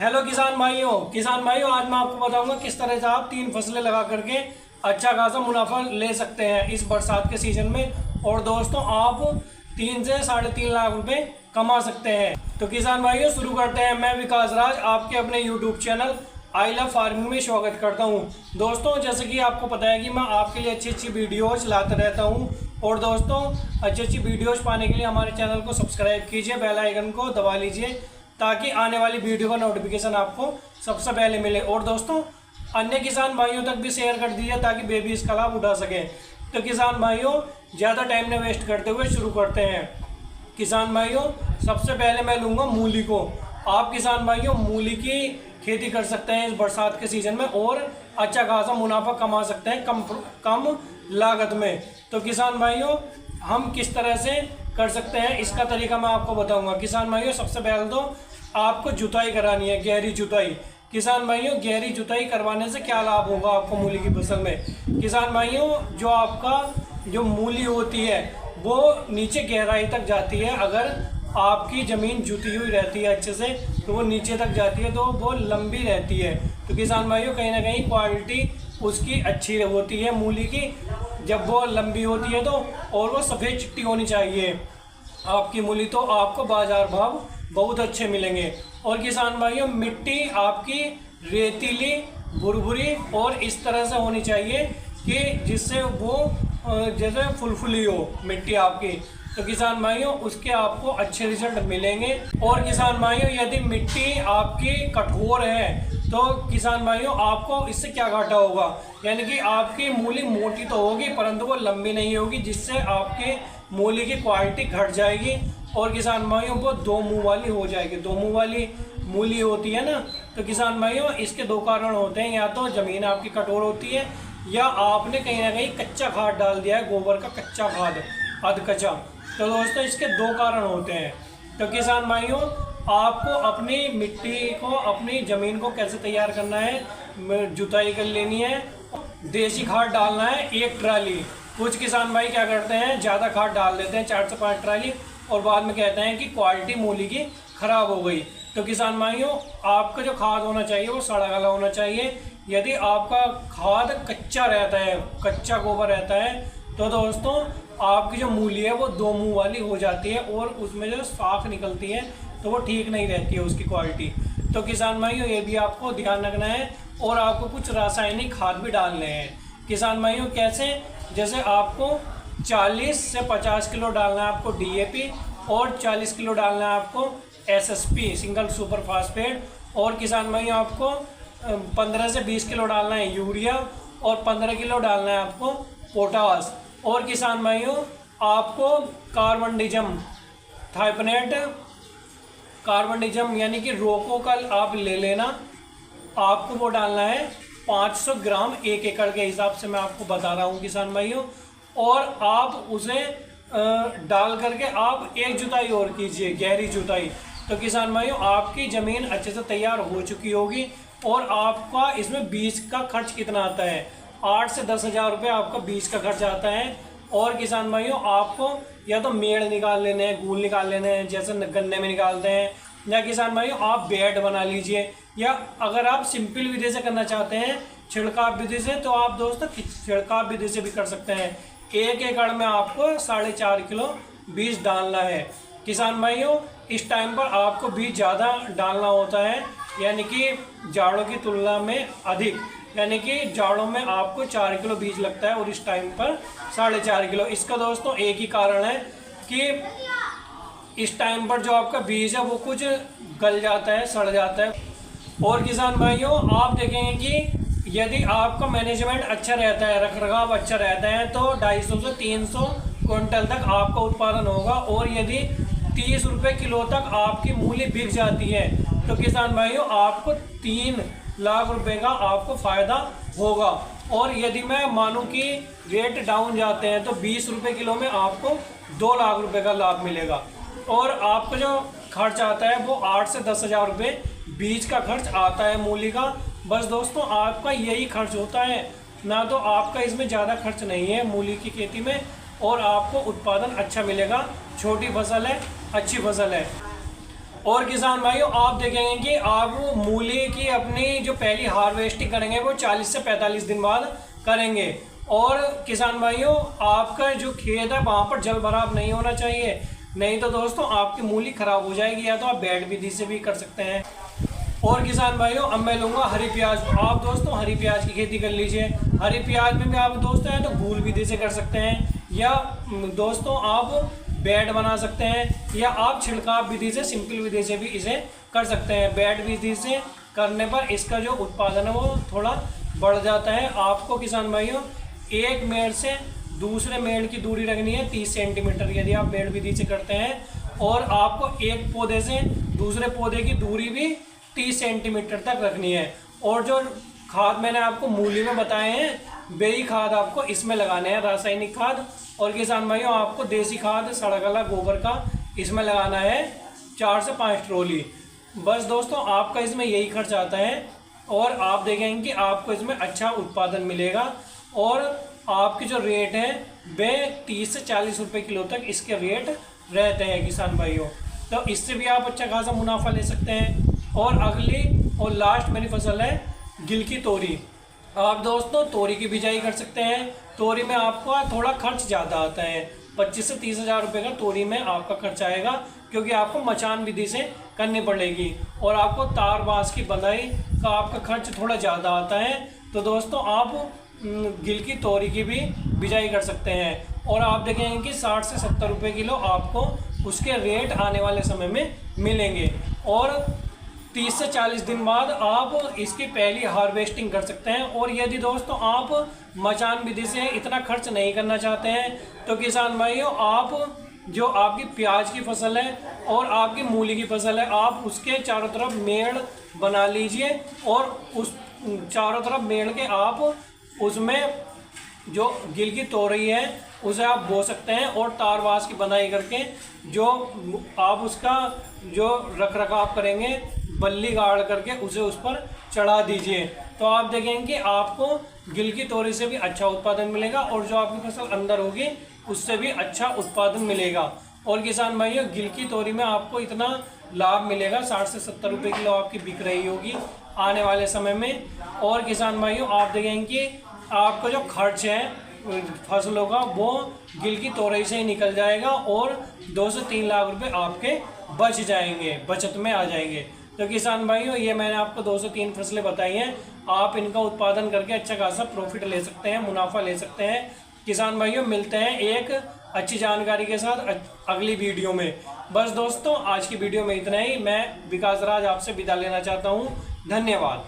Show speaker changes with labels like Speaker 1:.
Speaker 1: Hello किसान भाइयों आज मैं आपको बताऊंगा किस तरह से आप 3 फसलें लगा करके अच्छा खासा मुनाफा ले सकते हैं इस बरसात के सीजन में। और दोस्तों आप 3 से 3.5 लाख रुपए कमा सकते हैं। तो किसान भाइयों शुरू करते हैं। मैं विकास राज आपके अपने YouTube channel I love farming में स्वागत करता हूं। दोस्तों जैसे कि आपको पता है कि मैं आपके लिए अच्छी अच्छी वीडियोज लाता रहता हूं। और दोस्तों अच्छी अच्छी वीडियोज पाने के लिए हमारे चैनल को सब्सक्राइब कीजिए, बेल आइकन को दबा लीजिए ताकि आने वाली वीडियो का नोटिफिकेशन आपको सबसे पहले मिले। और दोस्तों अन्य किसान भाइयों तक भी शेयर कर दीजिए ताकि वे भी इसका लाभ उठा सकें। तो किसान भाइयों ज़्यादा टाइम न वेस्ट करते हुए शुरू करते हैं। किसान भाइयों सबसे पहले मैं लूँगा मूली को। आप किसान भाइयों मूली की खेती कर सकते हैं इस बरसात के सीज़न में और अच्छा खासा मुनाफा कमा सकते हैं कम लागत में। तो किसान भाइयों हम किस तरह से कर सकते हैं इसका तरीका मैं आपको बताऊंगा। किसान भाइयों सबसे पहले तो आपको जुताई करानी है, गहरी जुताई। किसान भाइयों गहरी जुताई करवाने से क्या लाभ होगा आपको मूली की फसल में। किसान भाइयों जो आपका जो मूली होती है वो नीचे गहराई तक जाती है। अगर आपकी ज़मीन जुती हुई रहती है अच्छे से तो वो नीचे तक जाती है, तो वो लंबी रहती है। तो किसान भाइयों कहीं ना कहीं क्वालिटी उसकी अच्छी होती है मूली की जब वो लंबी होती है तो। और वो सफ़ेद चिट्टी होनी चाहिए आपकी मूली, तो आपको बाज़ार भाव बहुत अच्छे मिलेंगे। और किसान भाइयों मिट्टी आपकी रेतीली, भुरभुरी और इस तरह से होनी चाहिए कि जिससे वो जैसे फुलफुली हो मिट्टी आपकी। तो किसान भाइयों उसके आपको अच्छे रिजल्ट मिलेंगे। और किसान भाइयों यदि मिट्टी आपकी कठोर है तो किसान भाइयों आपको इससे क्या घाटा होगा, यानी कि आपकी मूली मोटी तो होगी परंतु वो लंबी नहीं होगी, जिससे आपके मूली की क्वालिटी घट जाएगी। और किसान भाइयों वो दो मुंह वाली हो जाएगी। दो मुंह वाली मूली होती है ना, तो किसान भाइयों इसके दो कारण होते हैं। या तो ज़मीन आपकी कठोर होती है या आपने कहीं ना कहीं कच्चा खाद डाल दिया है, गोबर का कच्चा खाद, अध कच्चा। तो दोस्तों इसके दो कारण होते हैं। तो किसान भाइयों आपको अपनी मिट्टी को, अपनी ज़मीन को कैसे तैयार करना है, जुताई कर लेनी है, देसी खाद डालना है 1 ट्राली। कुछ किसान भाई क्या करते हैं ज़्यादा खाद डाल देते हैं 4 से 5 ट्राली और बाद में कहते हैं कि क्वालिटी मूली की ख़राब हो गई। तो किसान भाइयों आपका जो खाद होना चाहिए वो सड़ा गला होना चाहिए। यदि आपका खाद कच्चा रहता है, कच्चा गोबर रहता है, तो दोस्तों आपकी जो मूली है वो दो मुंह वाली हो जाती है और उसमें जो शाख निकलती है तो वो ठीक नहीं रहती है उसकी क्वालिटी। तो किसान भाइयों ये भी आपको ध्यान रखना है। और आपको कुछ रासायनिक खाद भी डालने हैं किसान भाइयों। कैसे, जैसे आपको 40 से 50 किलो डालना है आपको DAP और 40 किलो डालना है आपको SSP सिंगल सुपर फास्फेट। और किसान भाइयों आपको 15 से 20 किलो डालना है यूरिया और 15 किलो डालना है आपको पोटास। और किसान भाइयों आपको कार्बनडिजम थाइपनेट, कार्बनडिजम यानी कि रोको का आप ले लेना, आपको वो डालना है 500 ग्राम 1 एकड़ के हिसाब से मैं आपको बता रहा हूँ किसान भाइयों। और आप उसे डाल करके आप एक जुताई और कीजिए, गहरी जुताई। तो किसान भाइयों आपकी ज़मीन अच्छे से तैयार हो चुकी होगी। और आपका इसमें बीज का खर्च कितना आता है, 8 से 10 हज़ार रुपये आपका बीज का खर्च आता है। और किसान भाइयों आपको या तो मेड़ निकाल लेने हैं, गूल निकाल लेने हैं जैसे गन्ने में निकालते हैं, या किसान भाइयों आप बेड बना लीजिए। या अगर आप सिंपल विधि से करना चाहते हैं छिड़काव विधि से, तो आप दोस्तों छिड़काव विधि से भी कर सकते हैं। 1 एकड़ में आपको 4.5 किलो बीज डालना है किसान भाइयों। इस टाइम पर आपको बीज ज़्यादा डालना होता है, यानी कि जाड़ों की तुलना में अधिक, यानी कि जाड़ों में आपको 4 किलो बीज लगता है और इस टाइम पर 4.5 किलो। इसका दोस्तों एक ही कारण है कि इस टाइम पर जो आपका बीज है वो कुछ गल जाता है, सड़ जाता है। और किसान भाइयों आप देखेंगे कि यदि आपका मैनेजमेंट अच्छा रहता है, रखरखाव अच्छा रहता है, तो 250 से 300 क्विंटल तक आपका उत्पादन होगा। और यदि 30 रुपये किलो तक आपकी मूली बिक जाती है तो किसान भाइयों आपको 3 लाख रुपए का आपको फ़ायदा होगा। और यदि मैं मानूं कि रेट डाउन जाते हैं तो 20 रुपये किलो में आपको 2 लाख रुपए का लाभ मिलेगा। और आपका जो खर्च आता है वो 8 से 10 हज़ार रुपये बीज का खर्च आता है मूली का। बस दोस्तों आपका यही खर्च होता है, ना तो आपका इसमें ज़्यादा खर्च नहीं है मूली की खेती में। और आपको उत्पादन अच्छा मिलेगा, छोटी फसल है, अच्छी फसल है। और किसान भाइयों आप देखेंगे कि आप मूली की अपनी जो पहली हार्वेस्टिंग करेंगे वो 40 से 45 दिन बाद करेंगे। और किसान भाइयों आपका जो खेत है वहाँ पर जल भराव नहीं होना चाहिए, नहीं तो दोस्तों आपकी मूली खराब हो जाएगी। या तो आप बेड विधि से भी कर सकते हैं। और किसान भाइयों अब मैं लूँगा हरी प्याज। आप दोस्तों हरी प्याज की खेती कर लीजिए। हरी प्याज में भी आप दोस्तों हैं तो भूल विधि से कर सकते हैं, या दोस्तों आप बेड बना सकते हैं, या आप छिड़काव विधि से सिंपल विधि से भी इसे कर सकते हैं। बेड विधि से करने पर इसका जो उत्पादन है वो थोड़ा बढ़ जाता है। आपको किसान भाइयों एक मेड़ से दूसरे मेड़ की दूरी रखनी है 30 सेंटीमीटर यदि आप बेड विधि से करते हैं, और आपको एक पौधे से दूसरे पौधे की दूरी भी 30 सेंटीमीटर तक रखनी है। और जो खाद मैंने आपको मूली में बताए हैं वही खाद आपको इसमें लगाने हैं, रासायनिक खाद। और किसान भाइयों आपको देसी खाद सड़ा गला गोबर का इसमें लगाना है 4 से 5 ट्रॉली। बस दोस्तों आपका इसमें यही खर्च आता है, और आप देखेंगे कि आपको इसमें अच्छा उत्पादन मिलेगा। और आपकी जो रेट है वे 30 से 40 रुपये किलो तक इसके रेट रहते हैं किसान भाइयों। तो इससे भी आप अच्छा खासा मुनाफा ले सकते हैं। और अगली और लास्ट मेरी फसल है गिल की तोरी। आप दोस्तों तोरी की बिजाई कर सकते हैं। तोरी में आपका थोड़ा खर्च ज़्यादा आता है, 25 से 30 हज़ार रुपये का तोरी में आपका खर्च आएगा, क्योंकि आपको मचान विधि से करनी पड़ेगी। और आपको तार बांस की बंधाई का आपका खर्च थोड़ा ज़्यादा आता है। तो दोस्तों आप गिल की तोरी की भी बिजाई कर सकते हैं। और आप देखेंगे कि 60 से 70 रुपये किलो आपको उसके रेट आने वाले समय में मिलेंगे। और 30 से 40 दिन बाद आप इसकी पहली हार्वेस्टिंग कर सकते हैं। और यदि दोस्तों आप मचान विधि से इतना खर्च नहीं करना चाहते हैं तो किसान भाइयों आप जो आपकी प्याज की फसल है और आपकी मूली की फसल है आप उसके चारों तरफ मेड़ बना लीजिए, और उस चारों तरफ मेड़ के आप उसमें जो गिल की तोरई है उसे आप बो सकते हैं। और तारवास की बनाई करके जो आप उसका जो रख रखाव करेंगे बल्ली गाड़ करके उसे उस पर चढ़ा दीजिए। तो आप देखेंगे कि आपको गिल की तोरी से भी अच्छा उत्पादन मिलेगा, और जो आपकी फसल अंदर होगी उससे भी अच्छा उत्पादन मिलेगा। और किसान भाइयों गिल की तोरी में आपको इतना लाभ मिलेगा, 60 से 70 रुपये किलो आपकी बिक रही होगी आने वाले समय में। और किसान भाइयों आप देखेंगे कि आपका जो खर्च है फसलों का वो गिल की तोरई से ही निकल जाएगा, और 2 से 3 लाख रुपए आपके बच जाएंगे, बचत में आ जाएंगे। तो किसान भाइयों ये मैंने आपको 2 से 3 फसलें बताई हैं, आप इनका उत्पादन करके अच्छा खासा प्रॉफिट ले सकते हैं, मुनाफा ले सकते हैं। किसान भाइयों मिलते हैं एक अच्छी जानकारी के साथ अगली वीडियो में। बस दोस्तों आज की वीडियो में इतना ही। मैं विकास राज आपसे विदा लेना चाहता हूँ। धन्यवाद।